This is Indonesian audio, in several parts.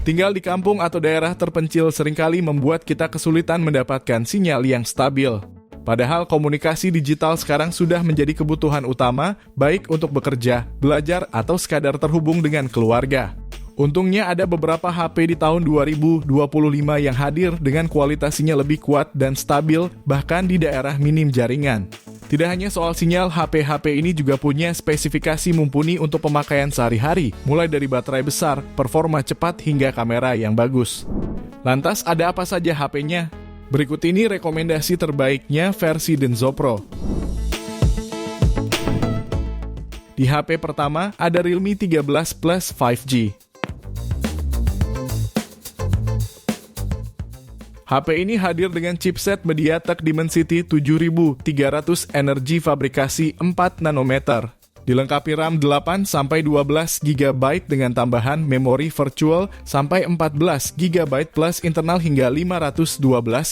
Tinggal di kampung atau daerah terpencil seringkali membuat kita kesulitan mendapatkan sinyal yang stabil. Padahal komunikasi digital sekarang sudah menjadi kebutuhan utama, baik untuk bekerja, belajar, atau sekadar terhubung dengan keluarga. Untungnya ada beberapa HP di tahun 2025 yang hadir dengan kualitas sinyal lebih kuat dan stabil, bahkan di daerah minim jaringan. Tidak hanya soal sinyal, HP-HP ini juga punya spesifikasi mumpuni untuk pemakaian sehari-hari, mulai dari baterai besar, performa cepat, hingga kamera yang bagus. Lantas ada apa saja HP-nya? Berikut ini rekomendasi terbaiknya versi Denso Pro. Di HP pertama ada Realme 13 Plus 5G. HP ini hadir dengan chipset MediaTek Dimensity 7300 energi fabrikasi 4 nanometer. Dilengkapi RAM 8-12 GB dengan tambahan memori virtual sampai 14 GB plus internal hingga 512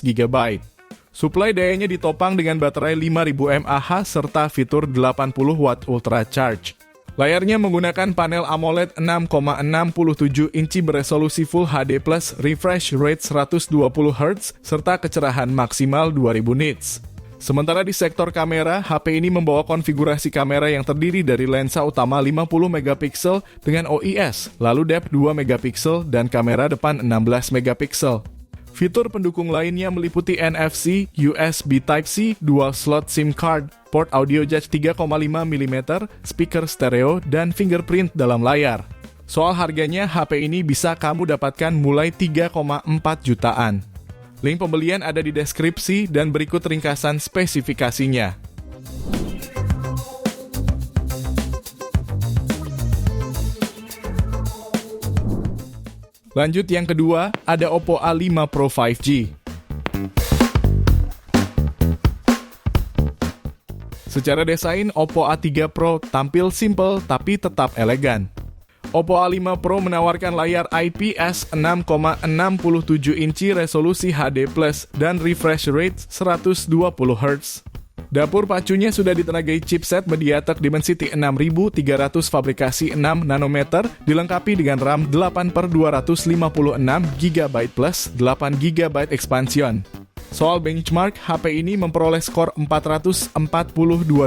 GB. Suplai dayanya ditopang dengan baterai 5000 mAh serta fitur 80 Watt Ultra Charge. Layarnya menggunakan panel AMOLED 6,67 inci beresolusi Full HD+, refresh rate 120 Hz, serta kecerahan maksimal 2000 nits. Sementara di sektor kamera, HP ini membawa konfigurasi kamera yang terdiri dari lensa utama 50 megapiksel dengan OIS, lalu depth 2 megapiksel dan kamera depan 16 megapiksel. Fitur pendukung lainnya meliputi NFC, USB Type-C, dual slot SIM card, port audio jack 3,5 mm, speaker stereo, dan fingerprint dalam layar. Soal harganya, HP ini bisa kamu dapatkan mulai 3,4 jutaan. Link pembelian ada di deskripsi dan berikut ringkasan spesifikasinya. Lanjut yang kedua, ada Oppo A5 Pro 5G. Secara desain, Oppo A3 Pro tampil simple tapi tetap elegan. Oppo A5 Pro menawarkan layar IPS 6,67 inci resolusi HD+, dan refresh rate 120 Hz. Dapur pacunya sudah ditenagai chipset MediaTek Dimensity 6300 fabrikasi 6 nanometer, dilengkapi dengan RAM 8/256 GB plus 8 GB expansion. Soal benchmark, HP ini memperoleh skor 442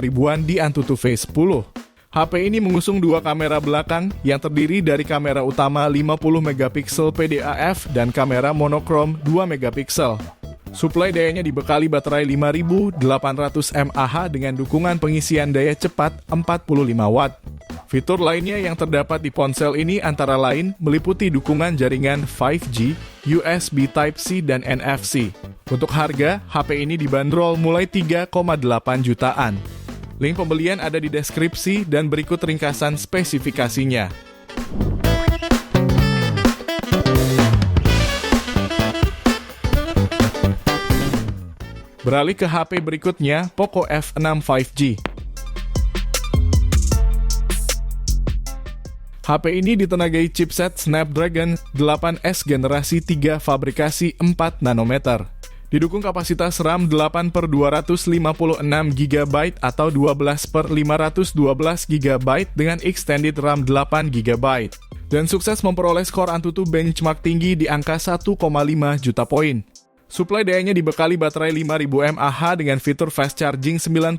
ribuan di Antutu V10. HP ini mengusung dua kamera belakang yang terdiri dari kamera utama 50 megapiksel PDAF dan kamera monokrom 2 megapiksel. Suplai dayanya dibekali baterai 5800 mAh dengan dukungan pengisian daya cepat 45 Watt. Fitur lainnya yang terdapat di ponsel ini antara lain meliputi dukungan jaringan 5G, USB Type-C, dan NFC. Untuk harga, HP ini dibanderol mulai 3,8 jutaan. Link pembelian ada di deskripsi dan berikut ringkasan spesifikasinya. Beralih ke HP berikutnya, Poco F6 5G. HP ini ditenagai chipset Snapdragon 8S generasi 3 fabrikasi 4 nanometer. Didukung kapasitas RAM 8/256 GB atau 12/512 GB dengan extended RAM 8 GB. Dan sukses memperoleh skor Antutu benchmark tinggi di angka 1,5 juta poin. Suplai dayanya dibekali baterai 5000 mAh dengan fitur fast charging 96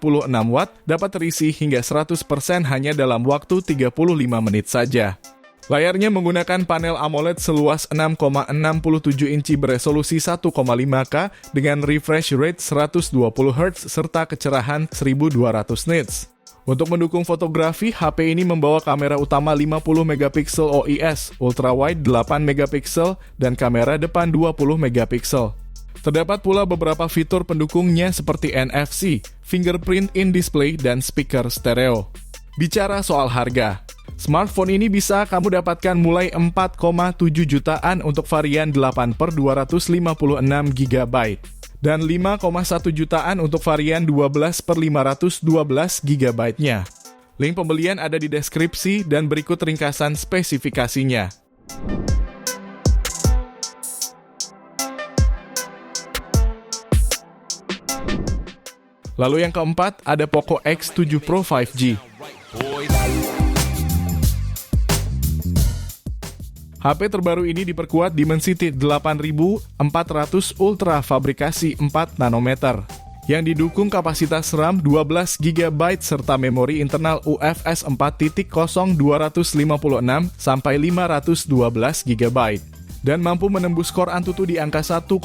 Watt, dapat terisi hingga 100% hanya dalam waktu 35 menit saja. Layarnya menggunakan panel AMOLED seluas 6,67 inci beresolusi 1,5K dengan refresh rate 120 Hz serta kecerahan 1200 nits. Untuk mendukung fotografi, HP ini membawa kamera utama 50 megapiksel OIS, ultrawide 8 megapiksel, dan kamera depan 20 megapiksel. Terdapat pula beberapa fitur pendukungnya seperti NFC, fingerprint in display, dan speaker stereo. Bicara soal harga, smartphone ini bisa kamu dapatkan mulai 4,7 jutaan untuk varian 8/256 GB dan 5,1 jutaan untuk varian 12/512 GB-nya. Link pembelian ada di deskripsi dan berikut ringkasan spesifikasinya. Lalu yang keempat, ada Poco X7 Pro 5G. HP terbaru ini diperkuat Dimensity 8400 Ultra fabrikasi 4 nanometer yang didukung kapasitas RAM 12 GB serta memori internal UFS 4.0 256 sampai 512 GB dan mampu menembus skor Antutu di angka 1,7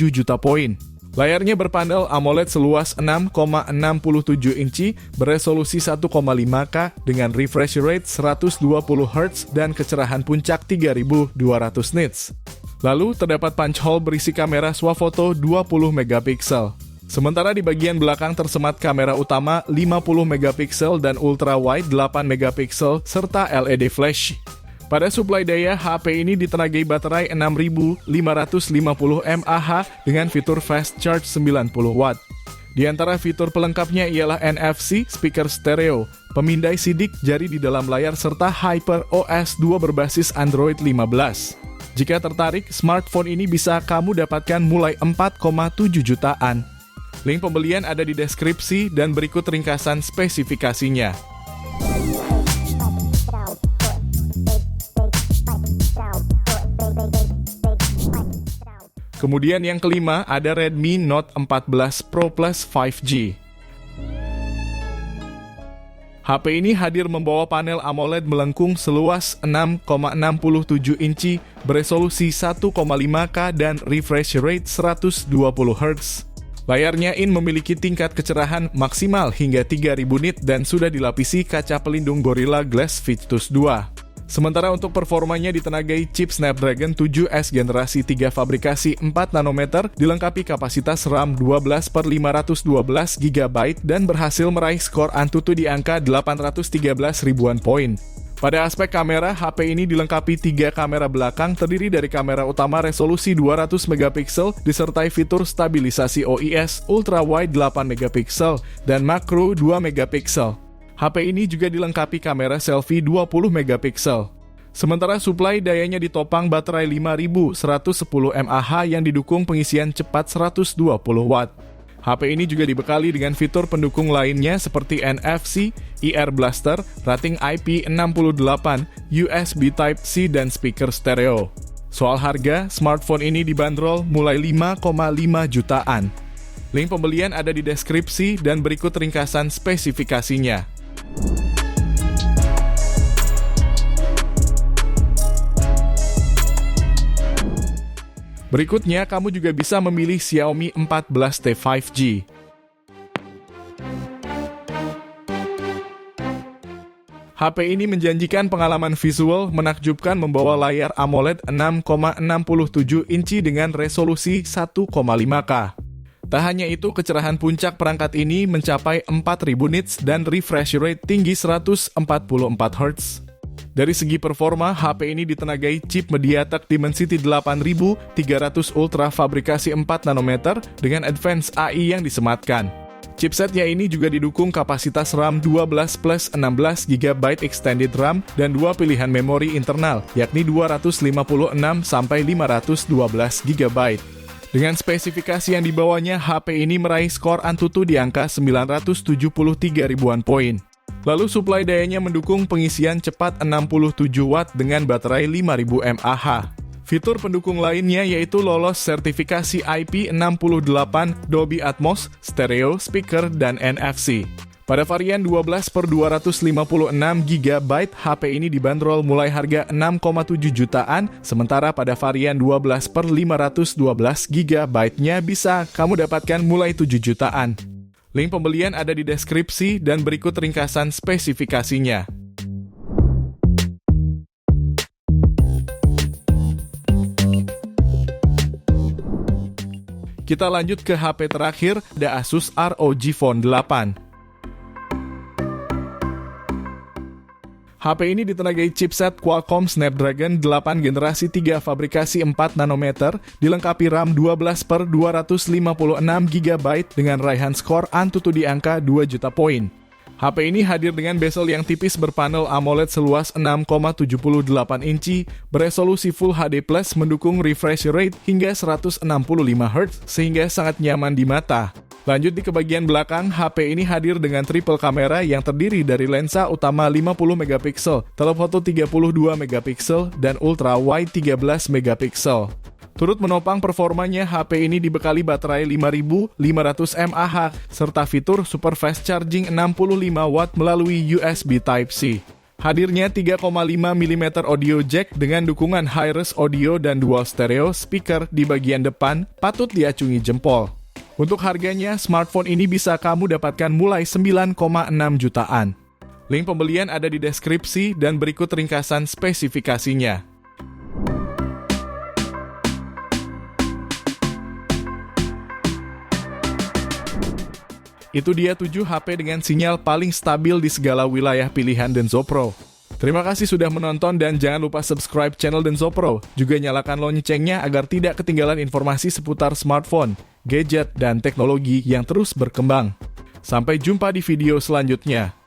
juta poin. Layarnya berpanel AMOLED seluas 6,67 inci beresolusi 1,5K dengan refresh rate 120 Hz dan kecerahan puncak 3200 nits. Lalu terdapat punch hole berisi kamera swafoto 20 megapiksel. Sementara di bagian belakang tersemat kamera utama 50 megapiksel dan ultra wide 8 megapiksel serta LED flash. Pada suplai daya, HP ini ditenagai baterai 6550 mAh dengan fitur fast charge 90 Watt. Di antara fitur pelengkapnya ialah NFC, speaker stereo, pemindai sidik jari di dalam layar serta HyperOS 2 berbasis Android 15. Jika tertarik, smartphone ini bisa kamu dapatkan mulai 4,7 jutaan. Link pembelian ada di deskripsi dan berikut ringkasan spesifikasinya. Kemudian yang kelima ada Redmi Note 14 Pro Plus 5G. HP ini hadir membawa panel AMOLED melengkung seluas 6,67 inci beresolusi 1,5K dan refresh rate 120 Hz. Layarnya memiliki tingkat kecerahan maksimal hingga 3000 nit dan sudah dilapisi kaca pelindung Gorilla Glass Victus 2. Sementara untuk performanya ditenagai chip Snapdragon 7S generasi 3 fabrikasi 4 nanometer dilengkapi kapasitas RAM 12/512 GB dan berhasil meraih skor Antutu di angka 813 ribuan poin. Pada aspek kamera, HP ini dilengkapi 3 kamera belakang terdiri dari kamera utama resolusi 200 megapiksel disertai fitur stabilisasi OIS ultra wide 8 megapiksel dan makro 2 megapiksel. HP ini juga dilengkapi kamera selfie 20 megapiksel. Sementara suplai dayanya ditopang baterai 5110 mAh yang didukung pengisian cepat 120 Watt. HP ini juga dibekali dengan fitur pendukung lainnya seperti NFC, IR Blaster, rating IP68, USB Type-C dan speaker stereo. Soal harga, smartphone ini dibanderol mulai 5,5 jutaan. Link pembelian ada di deskripsi dan berikut ringkasan spesifikasinya. Berikutnya, kamu juga bisa memilih Xiaomi 14T 5G. HP ini menjanjikan pengalaman visual menakjubkan membawa layar AMOLED 6,67 inci dengan resolusi 1,5K. Tak hanya itu, kecerahan puncak perangkat ini mencapai 4000 nits dan refresh rate tinggi 144 Hz. Dari segi performa, HP ini ditenagai chip MediaTek Dimensity 8300 Ultra fabrikasi 4 nanometer dengan advanced AI yang disematkan. Chipsetnya ini juga didukung kapasitas RAM 12 plus 16 GB extended RAM dan 2 pilihan memori internal, yakni 256 sampai 512 GB. Dengan spesifikasi yang dibawanya, HP ini meraih skor Antutu di angka 973 ribuan poin. Lalu suplai dayanya mendukung pengisian cepat 67 Watt dengan baterai 5000 mAh. Fitur pendukung lainnya yaitu lolos sertifikasi IP68, Dolby Atmos, stereo, speaker, dan NFC. Pada varian 12/256 GB, HP ini dibanderol mulai harga 6,7 jutaan, sementara pada varian 12/512 GB-nya bisa kamu dapatkan mulai 7 jutaan. Link pembelian ada di deskripsi dan berikut ringkasan spesifikasinya. Kita lanjut ke HP terakhir, ada Asus ROG Phone 8. HP ini ditenagai chipset Qualcomm Snapdragon 8 generasi 3 fabrikasi 4 nanometer, dilengkapi RAM 12/256 GB dengan raihan skor Antutu di angka 2 juta poin. HP ini hadir dengan bezel yang tipis berpanel AMOLED seluas 6,78 inci, beresolusi Full HD+, mendukung refresh rate hingga 165 Hz sehingga sangat nyaman di mata. Lanjut di kebagian belakang, HP ini hadir dengan triple kamera yang terdiri dari lensa utama 50 megapiksel, telefoto 32 megapiksel, dan ultra wide 13 megapiksel. Turut menopang performanya, HP ini dibekali baterai 5500 mAh serta fitur super fast charging 65 watt melalui USB Type-C. Hadirnya 3,5 mm audio jack dengan dukungan high-res audio dan dual stereo speaker di bagian depan patut diacungi jempol. Untuk harganya, smartphone ini bisa kamu dapatkan mulai 9,6 jutaan. Link pembelian ada di deskripsi dan berikut ringkasan spesifikasinya. Itu dia 7 HP dengan sinyal paling stabil di segala wilayah pilihan Denso Pro. Terima kasih sudah menonton dan jangan lupa subscribe channel Denso Pro. Juga nyalakan loncengnya agar tidak ketinggalan informasi seputar smartphone, gadget, dan teknologi yang terus berkembang. Sampai jumpa di video selanjutnya.